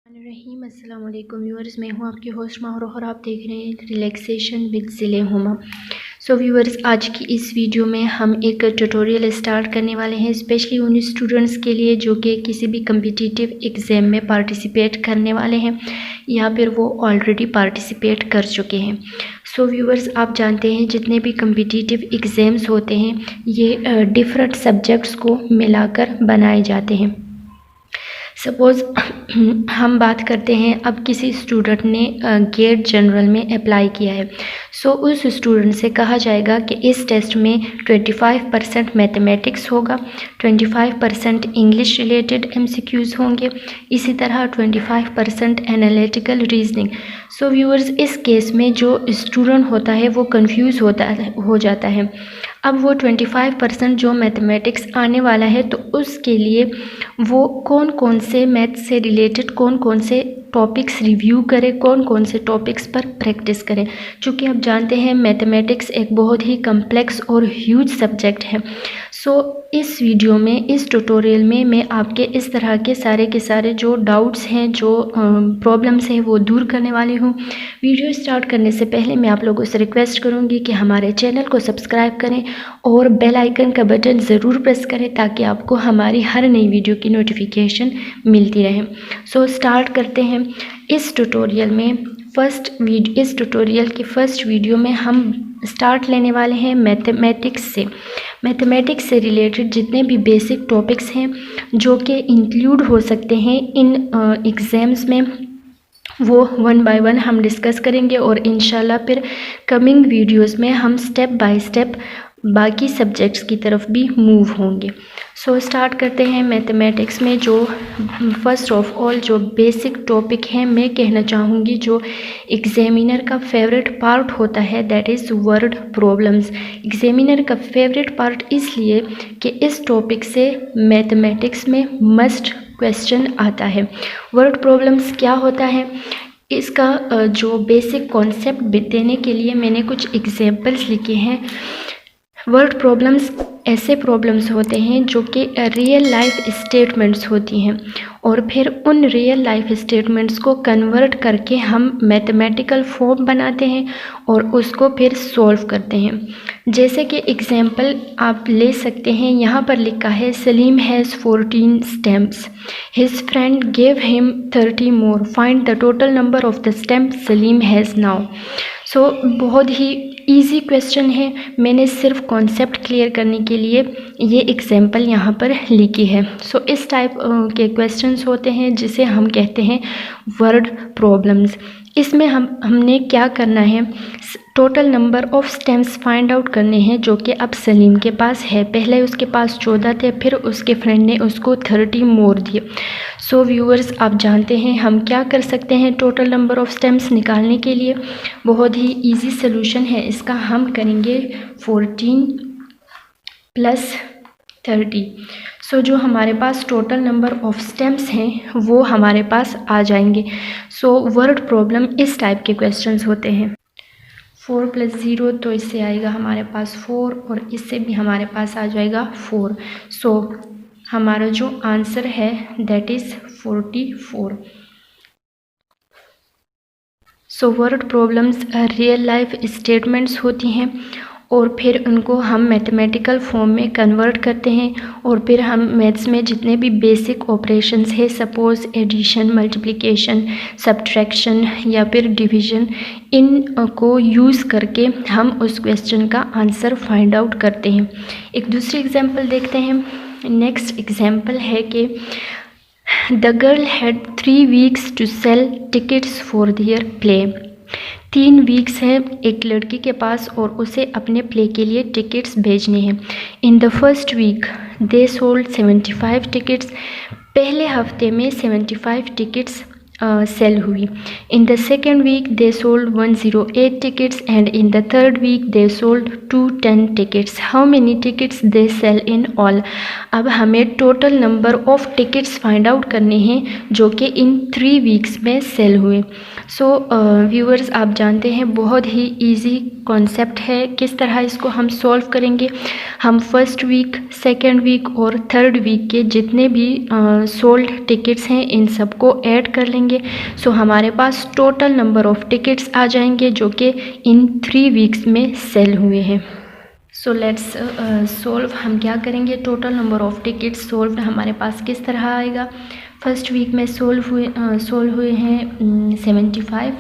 रहीम अस्सलाम वालेकुम व्यूअर्स, मैं हूं आपकी होस्ट माहौर और आप देख रहे हैं रिलैक्सेशन विद ज़िले हुमा। सो व्यूअर्स, आज की इस वीडियो में हम एक ट्यूटोरियल स्टार्ट करने वाले हैं स्पेशली उन स्टूडेंट्स के लिए जो कि किसी भी कम्पिटिटिव एग्ज़ाम में पार्टिसिपेट करने वाले हैं या फिर वो ऑलरेडी पार्टिसिपेट कर चुके हैं। सो व्यूअर्स, आप जानते हैं जितने भी कम्पिटिटिव एग्ज़ाम्स होते हैं ये डिफरेंट सब्जेक्ट्स को मिलाकर बनाए जाते हैं। सपोज़ हम बात करते हैं, अब किसी स्टूडेंट ने गेट जनरल में अप्लाई किया है। सो उस स्टूडेंट से कहा जाएगा कि इस टेस्ट में 25% मैथमेटिक्स होगा, 25% इंग्लिश रिलेटेड MCQs होंगे, इसी तरह 25% एनालिटिकल रीजनिंग। सो व्यूअर्स, इस केस में जो स्टूडेंट होता है वो कंफ्यूज हो जाता है। अब वो 25% जो मैथमेटिक्स आने वाला है तो उसके लिए वो कौन कौन से मैथ से रिलेटेड कौन कौन से टॉपिक्स रिव्यू करें, कौन कौन से टॉपिक्स पर प्रैक्टिस करें। चूँकि आप जानते हैं मैथमेटिक्स एक बहुत ही कम्प्लेक्स और ह्यूज सब्जेक्ट है। सो इस वीडियो में, इस ट्यूटोरियल में मैं आपके इस तरह के सारे जो डाउट्स हैं, जो प्रॉब्लम्स हैं वो दूर करने वाली हूँ। वीडियो स्टार्ट करने से पहले मैं आप लोगों से रिक्वेस्ट करूँगी कि हमारे चैनल को सब्सक्राइब करें और बेल आइकन का बटन ज़रूर प्रेस करें ताकि आपको हमारी हर नई वीडियो की नोटिफिकेशन मिलती रहे। सो स्टार्ट करते हैं। इस ट्यूटोरियल की फर्स्ट वीडियो में हम स्टार्ट लेने वाले हैं मैथमेटिक्स से रिलेटेड जितने भी बेसिक टॉपिक्स हैं जो कि इंक्लूड हो सकते हैं इन एग्ज़ाम्स में, वो वन बाय वन हम डिस्कस करेंगे और इंशाल्लाह फिर कमिंग वीडियोस में हम स्टेप बाय स्टेप बाकी सब्जेक्ट्स की तरफ भी मूव होंगे। सो स्टार्ट करते हैं। मैथमेटिक्स में जो फर्स्ट ऑफ ऑल जो बेसिक टॉपिक है, मैं कहना चाहूँगी जो एग्जामिनर का फेवरेट पार्ट होता है, that is word problems. Examiner का फेवरेट पार्ट इसलिए कि इस टॉपिक से मैथमेटिक्स में मस्ट क्वेश्चन आता है। वर्ड प्रॉब्लम्स क्या होता है, इसका जो बेसिक कॉन्सेप्ट देने के लिए मैंने कुछ एग्जाम्पल्स लिखे हैं। वर्ड प्रॉब्लम्स ऐसे प्रॉब्लम्स होते हैं जो कि रियल लाइफ स्टेटमेंट्स होती हैं और फिर उन रियल लाइफ स्टेटमेंट्स को कन्वर्ट करके हम मैथमेटिकल फॉर्म बनाते हैं और उसको फिर सॉल्व करते हैं। जैसे कि एग्जांपल आप ले सकते हैं, यहाँ पर लिखा है Salim has 14 stamps, his friend gave him 30 more, find the total number of the stamp Salim has now. So बहुत ही ईजी क्वेश्चन है, मैंने सिर्फ कॉन्सेप्ट क्लियर करने के लिए ये एग्जाम्पल यहाँ पर लिखी है। सो इस टाइप के क्वेश्चंस होते हैं जिसे हम कहते हैं वर्ड प्रॉब्लम्स। इसमें हमने क्या करना है, total number of stamps find out करने हैं जो कि अब सलीम के पास है। पहले उसके पास 14 थे, फिर उसके फ्रेंड ने उसको 30 मोर दिए। सो व्यूअर्स, आप जानते हैं हम क्या कर सकते हैं टोटल नंबर ऑफ स्टैम्प्स निकालने के लिए। बहुत ही इजी सोल्यूशन है इसका, हम करेंगे 14 + 30। सो जो हमारे पास टोटल नंबर ऑफ स्टैम्प्स हैं वो हमारे पास आ जाएंगे। सो वर्ड प्रॉब्लम इस टाइप के क्वेश्चंस होते हैं। 4 + 0 तो इससे आएगा हमारे पास 4 और इससे भी हमारे पास आ जाएगा 4। सो हमारा जो आंसर है that is 44। So word problems real life statements होती हैं और फिर उनको हम मैथमेटिकल फॉर्म में कन्वर्ट करते हैं और फिर हम मैथ्स में जितने भी बेसिक ऑपरेशंस है, सपोज़ एडिशन, मल्टीप्लिकेशन, सब्ट्रैक्शन या फिर डिवीज़न, इन को यूज़ करके हम उस क्वेश्चन का आंसर फाइंड आउट करते हैं। एक दूसरी एग्जांपल देखते हैं। नेक्स्ट एग्जांपल है कि the girl had 3 weeks to sell tickets for their play. 3 weeks है एक लड़की के पास और उसे अपने प्ले के लिए टिकट्स भेजने हैं। In the first week they sold 75 tickets. पहले हफ्ते में 75 टिकट्स सेल हुई। In the second week they sold 108 tickets and in the third week they sold 210 tickets. How many tickets they sell in all. अब हमें total number of tickets find out करने हैं जो कि इन 3 वीक्स में cell हुए। So viewers, आप जानते हैं बहुत ही इजी कॉन्सेप्ट है। किस तरह इसको हम सॉल्व करेंगे, हम फर्स्ट वीक, सेकेंड वीक और थर्ड वीक के जितने भी सोल्ड टिकट्स हैं इन सबको ऐड कर लेंगे। सो हमारे पास टोटल नंबर ऑफ टिकट्स आ जाएंगे जो कि इन 3 वीक्स में सेल हुए हैं। So let's solve. हम क्या करेंगे, total number of tickets solve हमारे पास किस तरह आएगा। फर्स्ट वीक में सोल्व हुए हैं 75,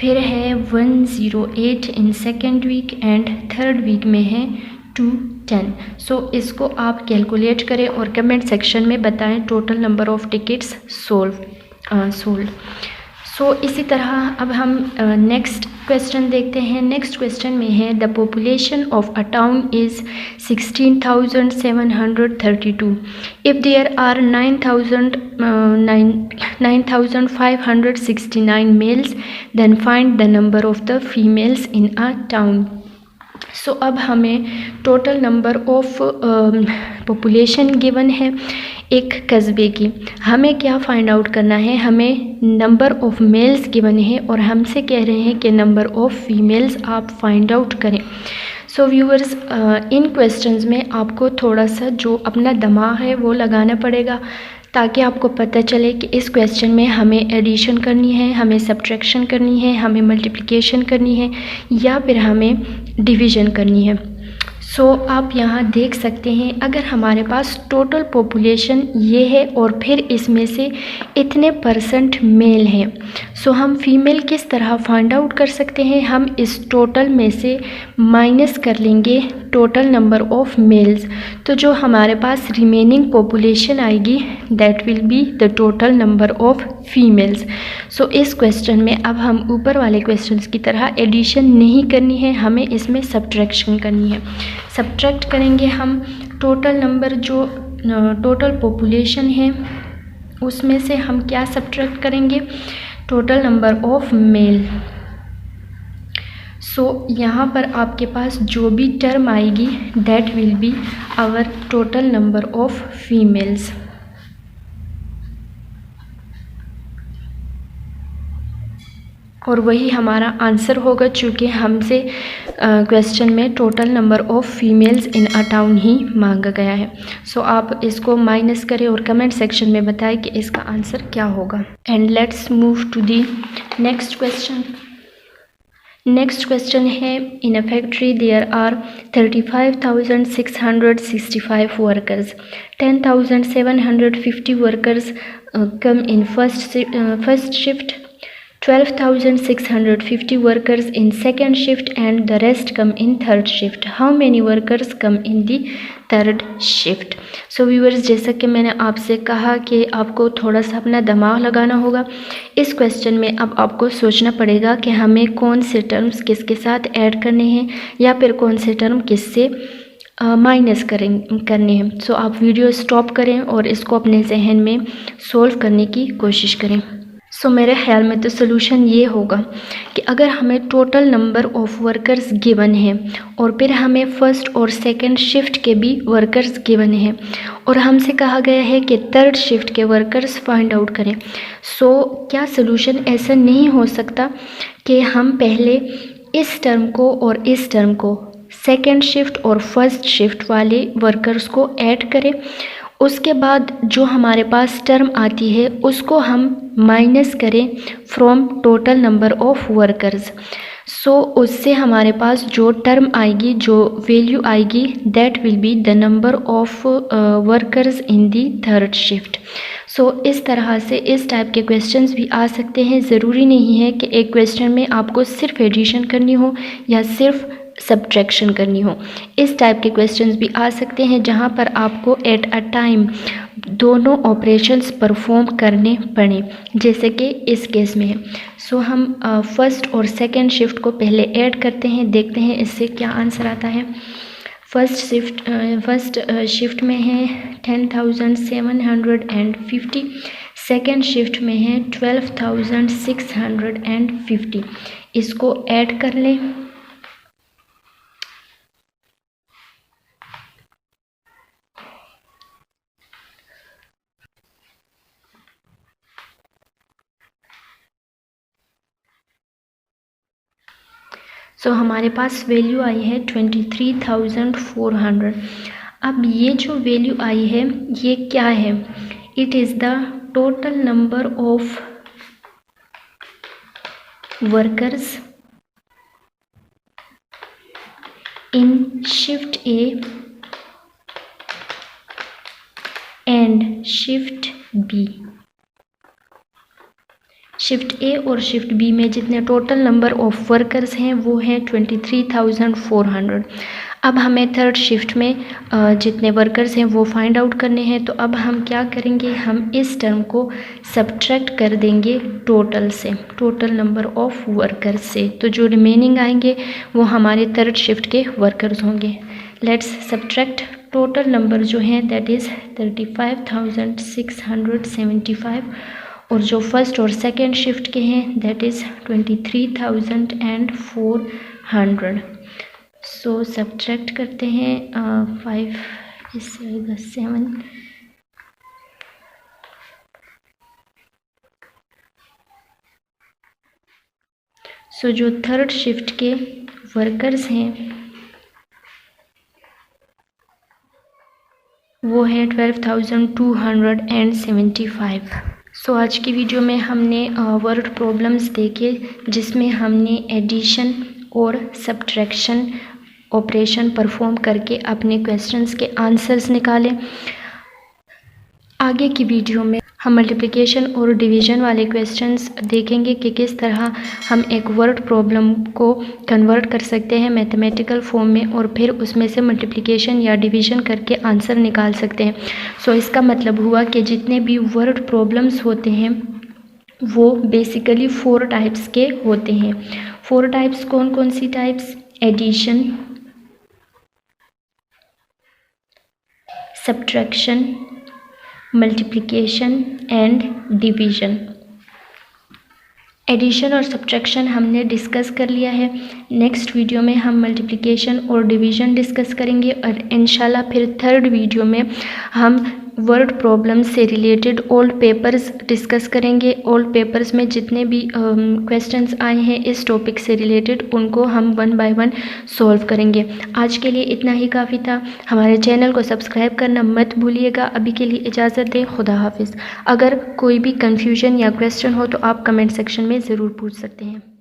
फिर है 108 in second week and third week में है 210। सो इसको आप कैलकुलेट करें और कमेंट सेक्शन में बताएं total number of tickets sold. So इसी तरह अब हम नेक्स्ट क्वेश्चन देखते हैं। नेक्स्ट क्वेश्चन में है the population of a town is 16,732 if there are 9,569 males then find the number of the females in a town. So अब हमें total number of population given है एक कस्बे की, हमें क्या फाइंड आउट करना है, हमें नंबर ऑफ मेल्स गिवन है और हमसे कह रहे हैं कि नंबर ऑफ फीमेल्स आप फाइंड आउट करें। सो व्यूअर्स, इन क्वेश्चंस में आपको थोड़ा सा जो अपना दिमाग है वो लगाना पड़ेगा ताकि आपको पता चले कि इस क्वेश्चन में हमें एडिशन करनी है, हमें सब्ट्रैक्शन करनी है, हमें मल्टीप्लिकेशन करनी है या फिर हमें डिवीज़न करनी है। सो आप यहाँ देख सकते हैं अगर हमारे पास टोटल पॉपुलेशन ये है और फिर इसमें से इतने % मेल हैं, सो हम फीमेल किस तरह फाइंड आउट कर सकते हैं, हम इस टोटल में से माइनस कर लेंगे टोटल नंबर ऑफ मेल्स, तो जो हमारे पास रिमेनिंग पॉपुलेशन आएगी that will be the total number of females. So इस क्वेश्चन में अब हम ऊपर वाले क्वेश्चंस की तरह एडिशन नहीं करनी है, हमें इसमें सब्ट्रैक्शन करनी है। सब्ट्रैक्ट करेंगे हम टोटल नंबर, जो टोटल पॉपुलेशन है उसमें से हम क्या सब्ट्रैक्ट करेंगे, total number of male. So यहाँ पर आपके पास जो भी टर्म आएगी that will be our total number of females. और वही हमारा आंसर होगा चूँकि हमसे क्वेश्चन में total number of females in a town ही मांगा गया है। सो आप इसको माइनस करें और कमेंट सेक्शन में बताएं कि इसका आंसर क्या होगा। And let's move to the next question. Next question है in a factory there are 35,665 workers, 10,750 workers come in first shift, 12,650 workers in second shift and the rest come in third shift. How many workers come in the third shift? So viewers, जैसा कि मैंने आपसे कहा कि आपको थोड़ा सा अपना दिमाग लगाना होगा। इस क्वेश्चन में अब आपको सोचना पड़ेगा कि हमें कौन से टर्म्स किसके साथ ऐड करने हैं या फिर कौन से टर्म किससे माइनस करने हैं। सो आप वीडियो स्टॉप करें और इसको अपने जहन में सोल्व करने की कोशिश करें। सो मेरे ख्याल में तो सोल्यूशन ये होगा कि अगर हमें total number of workers given है और फिर हमें फ़र्स्ट और सेकंड शिफ्ट के भी वर्कर्स गिवन है और हमसे कहा गया है कि थर्ड शिफ्ट के वर्कर्स फाइंड आउट करें। सो क्या सोल्यूशन ऐसा नहीं हो सकता कि हम पहले इस टर्म को और इस टर्म को, सेकंड शिफ्ट और फर्स्ट शिफ्ट वाले वर्कर्स को ऐड करें, उसके बाद जो हमारे पास टर्म आती है उसको हम माइनस करें from total number of workers. So उससे हमारे पास जो टर्म आएगी, जो वैल्यू आएगी that will be the number of workers in the third shift. So इस तरह से इस टाइप के क्वेश्चंस भी आ सकते हैं। ज़रूरी नहीं है कि एक क्वेश्चन में आपको सिर्फ एडिशन करनी हो या सिर्फ सब्ट्रैक्शन करनी हो। इस टाइप के क्वेश्चंस भी आ सकते हैं जहां पर आपको एट अ टाइम दोनों ऑपरेशंस परफॉर्म करने पड़े, जैसे कि इस केस में है। सो हम फर्स्ट और सेकंड शिफ्ट को पहले ऐड करते हैं, देखते हैं इससे क्या आंसर आता है। फर्स्ट शिफ्ट में है 10,750, सेकंड शिफ्ट में है 12,650। इसको ऐड कर लें। सो हमारे पास वैल्यू आई है 23,400। अब ये जो वैल्यू आई है ये क्या है? It is the total number of workers in shift A and shift B. Shift A और शिफ्ट बी में जितने टोटल नंबर ऑफ वर्कर्स हैं वो हैं 23,400। अब हमें थर्ड शिफ्ट में जितने वर्कर्स हैं वो फाइंड आउट करने हैं। तो अब हम क्या करेंगे, हम इस टर्म को सब्ट्रैक्ट कर देंगे टोटल से, टोटल नंबर ऑफ वर्कर्स से। तो जो रिमेनिंग आएंगे वो हमारे थर्ड शिफ्ट के वर्कर्स होंगे। लेट्स सब्ट्रैक्ट टोटल नंबर जो हैं दैट इज़ 35,675 और जो फर्स्ट और सेकेंड शिफ्ट के हैं दैट इज़ 23,400। सो सब्ट्रैक्ट करते हैं 5 इससे 7। सो जो थर्ड शिफ्ट के वर्कर्स हैं वो है 12,275। सो आज की वीडियो में हमने वर्ड प्रॉब्लम्स देखे जिसमें हमने एडिशन और सब्ट्रैक्शन ऑपरेशन परफॉर्म करके अपने क्वेश्चंस के आंसर्स निकाले। आगे की वीडियो में हम मल्टीप्लिकेशन और डिवीज़न वाले क्वेश्चंस देखेंगे कि किस तरह हम एक वर्ड प्रॉब्लम को कन्वर्ट कर सकते हैं मैथमेटिकल फॉर्म में और फिर उसमें से मल्टीप्लिकेशन या डिवीज़न करके आंसर निकाल सकते हैं। सो इसका मतलब हुआ कि जितने भी वर्ड प्रॉब्लम्स होते हैं वो बेसिकली 4 टाइप्स के होते हैं। 4 टाइप्स कौन कौन सी types? Addition, subtraction, multiplication and division. Addition और सब्ट्रैक्शन हमने डिस्कस कर लिया है। नेक्स्ट वीडियो में हम मल्टीप्लिकेशन और डिवीज़न डिस्कस करेंगे और इंशाल्लाह फिर थर्ड वीडियो में हम वर्ड प्रॉब्लम से रिलेटेड ओल्ड पेपर्स डिस्कस करेंगे। ओल्ड पेपर्स में जितने भी क्वेश्चंस आए हैं इस टॉपिक से रिलेटेड उनको हम 1 बाय 1 सॉल्व करेंगे। आज के लिए इतना ही काफ़ी था। हमारे चैनल को सब्सक्राइब करना मत भूलिएगा। अभी के लिए इजाज़त दें। खुदा हाफिज़। अगर कोई भी कन्फ्यूजन या क्वेश्चन हो तो आप कमेंट सेक्शन में ज़रूर पूछ सकते हैं।